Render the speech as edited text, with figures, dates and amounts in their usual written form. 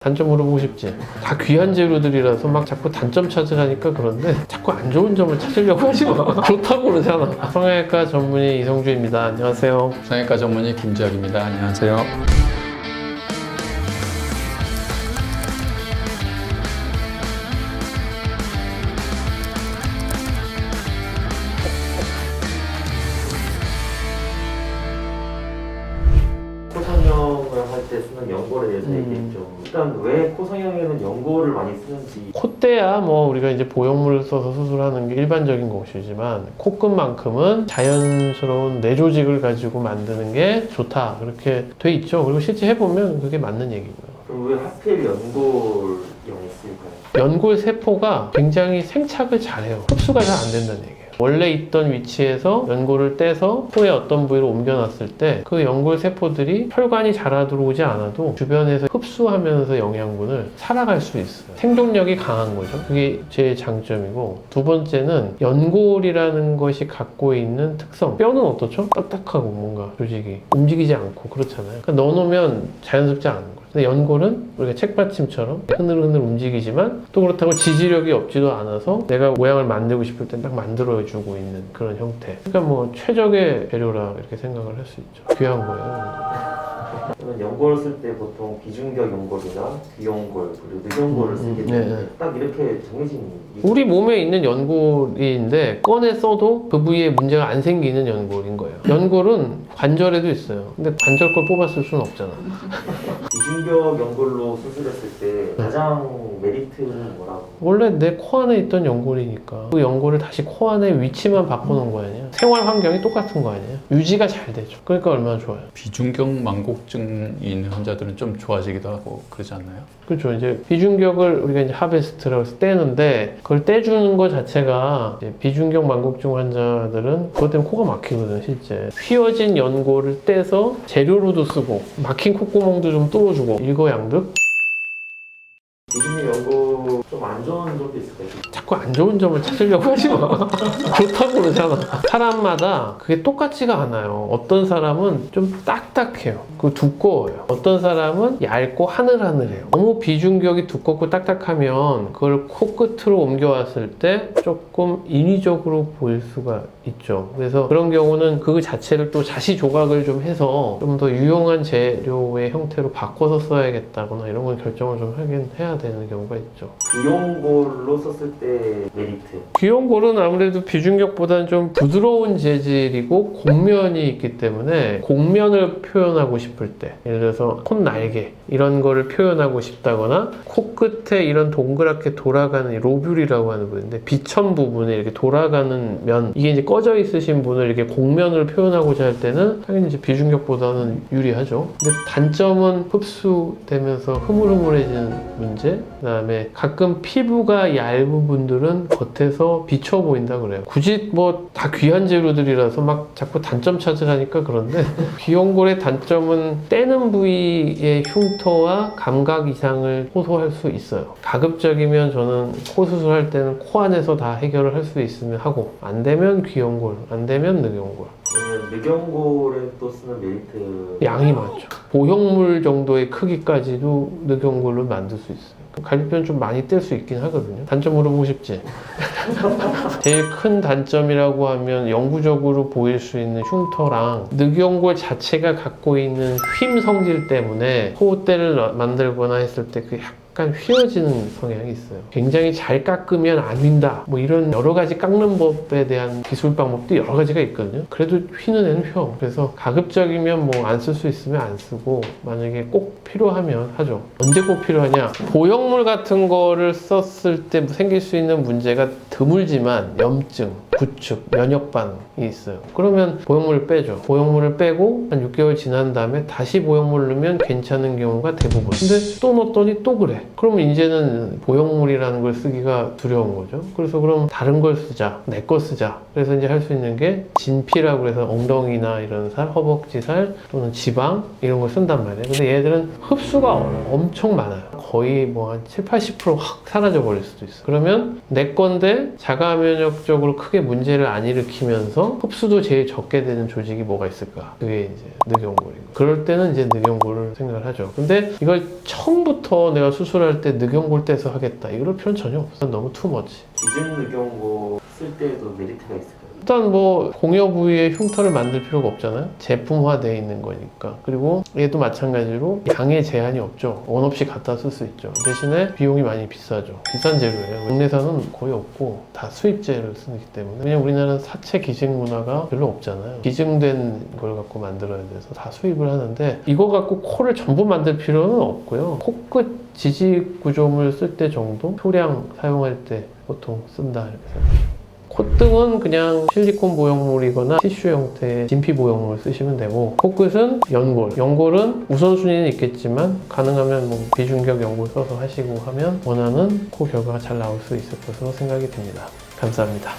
단점 물어보고 싶지? 다 귀한 재료들이라서 막 자꾸 단점 찾으라니까 그런데 자꾸 안 좋은 점을 찾으려고 하지 마. 좋다고 그러잖아. 성형외과 전문의 이성주입니다. 안녕하세요. 성형외과 전문의 김지혁입니다. 안녕하세요. 코성형을 할 때 쓰는 연고에 대해서 얘기했죠. 일단 왜 코성형에는 연고를 많이 쓰는지. 콧대야 뭐 우리가 이제 보형물을 써서 수술하는 게 일반적인 것이지만 코끝만큼은 자연스러운 내 조직을 가지고 만드는 게 좋다 그렇게 돼 있죠. 그리고 실제 해보면 그게 맞는 얘기고요. 그럼 왜 하필 연골형이 쓰일까요? 연골 세포가 굉장히 생착을 잘해요. 흡수가 잘 안 된다는 얘기예요. 원래 있던 위치에서 연골을 떼서 코의 어떤 부위로 옮겨놨을 때 그 연골 세포들이 혈관이 잘 들어오지 않아도 주변에서 흡수하면서 영양분을 살아갈 수 있어요. 생존력이 강한 거죠. 그게 제일 장점이고, 두 번째는 연골이라는 것이 갖고 있는 특성. 뼈는 어떻죠? 딱딱하고 뭔가 조직이 움직이지 않고 그렇잖아요. 그러니까 넣어놓으면 자연스럽지 않은 거예요. 근데 연골은 우리가 책받침처럼 흐늘흐늘 움직이지만 또 그렇다고 지지력이 없지도 않아서 내가 모양을 만들고 싶을 때 딱 만들어주고 있는 그런 형태. 그러니까 뭐 최적의 재료라 이렇게 생각을 할 수 있죠. 귀한 거예요. 저는 연골 쓸 때 보통 비중격 연골이나 귀연골 그리고 늑연골을 쓰게 되는데 네. 딱 이렇게 정해진 우리 몸에 있는 연골인데 꺼내 써도 그 부위에 문제가 안 생기는 연골인 거예요. 연골은 관절에도 있어요. 근데 관절 걸 뽑았을 수는 없잖아. 비중격 연골로 수술했을 때 가장 메리트는 뭐라고? 원래 내 코 안에 있던 연골이니까 그 연골을 다시 코 안에 위치만 바꿔놓은 거 아니에요? 생활 환경이 똑같은 거 아니에요? 유지가 잘 되죠. 그러니까 얼마나 좋아요. 비중격 망곡증이 있는 환자들은 좀 좋아지기도 하고 그러지 않나요? 그렇죠. 이제 비중격을 우리가 이제 하베스트라고 해서 떼는데 그걸 떼주는 것 자체가 이제 비중격 망곡증 환자들은 그것 때문에 코가 막히거든요, 실제. 휘어진 연골을 떼서 재료로도 쓰고 막힌 콧구멍도 좀 뚫어주고 일거양득. 비중격 연골 좀 안 좋은 점도 있을까요? 자꾸 안 좋은 점을 찾으려고 하지 마. 좋다고 그러잖아. 사람마다 그게 똑같지가 않아요. 어떤 사람은 좀 딱딱해요. 그 두꺼워요. 어떤 사람은 얇고 하늘하늘해요. 너무 비중격이 두껍고 딱딱하면 그걸 코끝으로 옮겨왔을 때 조금 인위적으로 보일 수가 있죠. 그래서 그런 경우는 그 자체를 또 자시 조각을 좀 해서 좀 더 유용한 재료의 형태로 바꿔서 써야겠다거나 이런 걸 결정을 좀 하긴 해야 되는 경우가 있죠. 귀연골로 썼을 때 메리트. 귀연골은 아무래도 비중격보다는 좀 부드러운 재질이고 곡면이 있기 때문에 곡면을 표현하고 싶을 때, 예를 들어서 콧날개 이런 거를 표현하고 싶다거나 코끝에 이런 동그랗게 돌아가는 로뷸리라고 하는 부분인데 비천 부분에 이렇게 돌아가는 면, 이게 이제 꺼져 있으신 분을 이렇게 곡면을 표현하고자 할 때는 당연히 이제 비중격보다는 유리하죠. 근데 단점은 흡수되면서 흐물흐물해지는 문제, 그 다음에 가끔 피부가 얇은 분들은 겉에서 비쳐 보인다 그래요. 굳이 뭐 다 귀한 재료들이라서 막 자꾸 단점 찾으라니까 그런데 귀연골의 단점은 떼는 부위의 흉터와 감각 이상을 호소할 수 있어요. 가급적이면 저는 코 수술할 때는 코 안에서 다 해결을 할 수 있으면 하고, 안 되면 귀연골, 안 되면 늑연골. 그러면 늑연골에 또 쓰는 메리트. 양이 많죠. 보형물 정도의 크기까지도 늑연골로 만들 수 있어요. 갈비뼈는 좀 많이 뗄 수 있긴 하거든요. 단점 물어보고 싶지? 제일 큰 단점이라고 하면 영구적으로 보일 수 있는 흉터랑 늑연골 자체가 갖고 있는 휨 성질 때문에 콧대를 만들거나 했을 때 그 약간 휘어지는 성향이 있어요. 굉장히 잘 깎으면 안 휜다. 뭐 이런 여러 가지 깎는 법에 대한 기술 방법도 여러 가지가 있거든요. 그래도 휘는 애는 휘어. 그래서 가급적이면 뭐 안 쓸 수 있으면 안 쓰고, 만약에 꼭 필요하면 하죠. 언제 꼭 필요하냐? 보형물 같은 거를 썼을 때 생길 수 있는 문제가 드물지만 염증, 구축, 면역 반응이 있어요. 그러면 보형물을 빼죠. 보형물을 빼고 한 6개월 지난 다음에 다시 보형물 넣으면 괜찮은 경우가 대부분. 근데 또 넣었더니 또 그래. 그러면 이제는 보형물이라는 걸 쓰기가 두려운 거죠. 그래서 그럼 다른 걸 쓰자. 내 거 쓰자. 그래서 이제 할 수 있는 게 진피라고 해서 엉덩이나 이런 살, 허벅지 살 또는 지방 이런 걸 쓴단 말이에요. 근데 얘들은 흡수가 엄청 많아요. 거의 뭐 한 70-80%확 사라져 버릴 수도 있어. 그러면 내 건데 자가 면역적으로 크게 문제를 안 일으키면서 흡수도 제일 적게 되는 조직이 뭐가 있을까? 그게 이제 늑연골이고. 그럴 때는 이제 늑연골을 생각을 하죠. 근데 이걸 처음부터 내가 수술할 때 늑연골 떼서 하겠다. 이럴 필요는 전혀 없어. 너무 투머치. 기증늑연고 쓸 때도 메리트가 있을까요? 일단 뭐 공여 부위에 흉터를 만들 필요가 없잖아요. 제품화되어 있는 거니까. 그리고 얘도 마찬가지로 양의 제한이 없죠. 원 없이 갖다 쓸 수 있죠. 대신에 비용이 많이 비싸죠. 비싼 재료예요. 국내산은 거의 없고 다 수입재를 쓰기 때문에. 왜냐면 우리나라는 사체 기증 문화가 별로 없잖아요. 기증된 걸 갖고 만들어야 돼서 다 수입을 하는데 이거 갖고 코를 전부 만들 필요는 없고요. 코끝 지지 구조물 쓸 때 정도 소량 사용할 때 보통 쓴다 이렇게 생각해요. 콧등은 그냥 실리콘 보형물이거나 티슈 형태의 진피 보형물 쓰시면 되고, 코끝은 연골. 연골은 우선순위는 있겠지만 가능하면 뭐 비중격 연골 써서 하시고 하면 원하는 코 결과가 잘 나올 수 있을 것으로 생각이 듭니다. 감사합니다.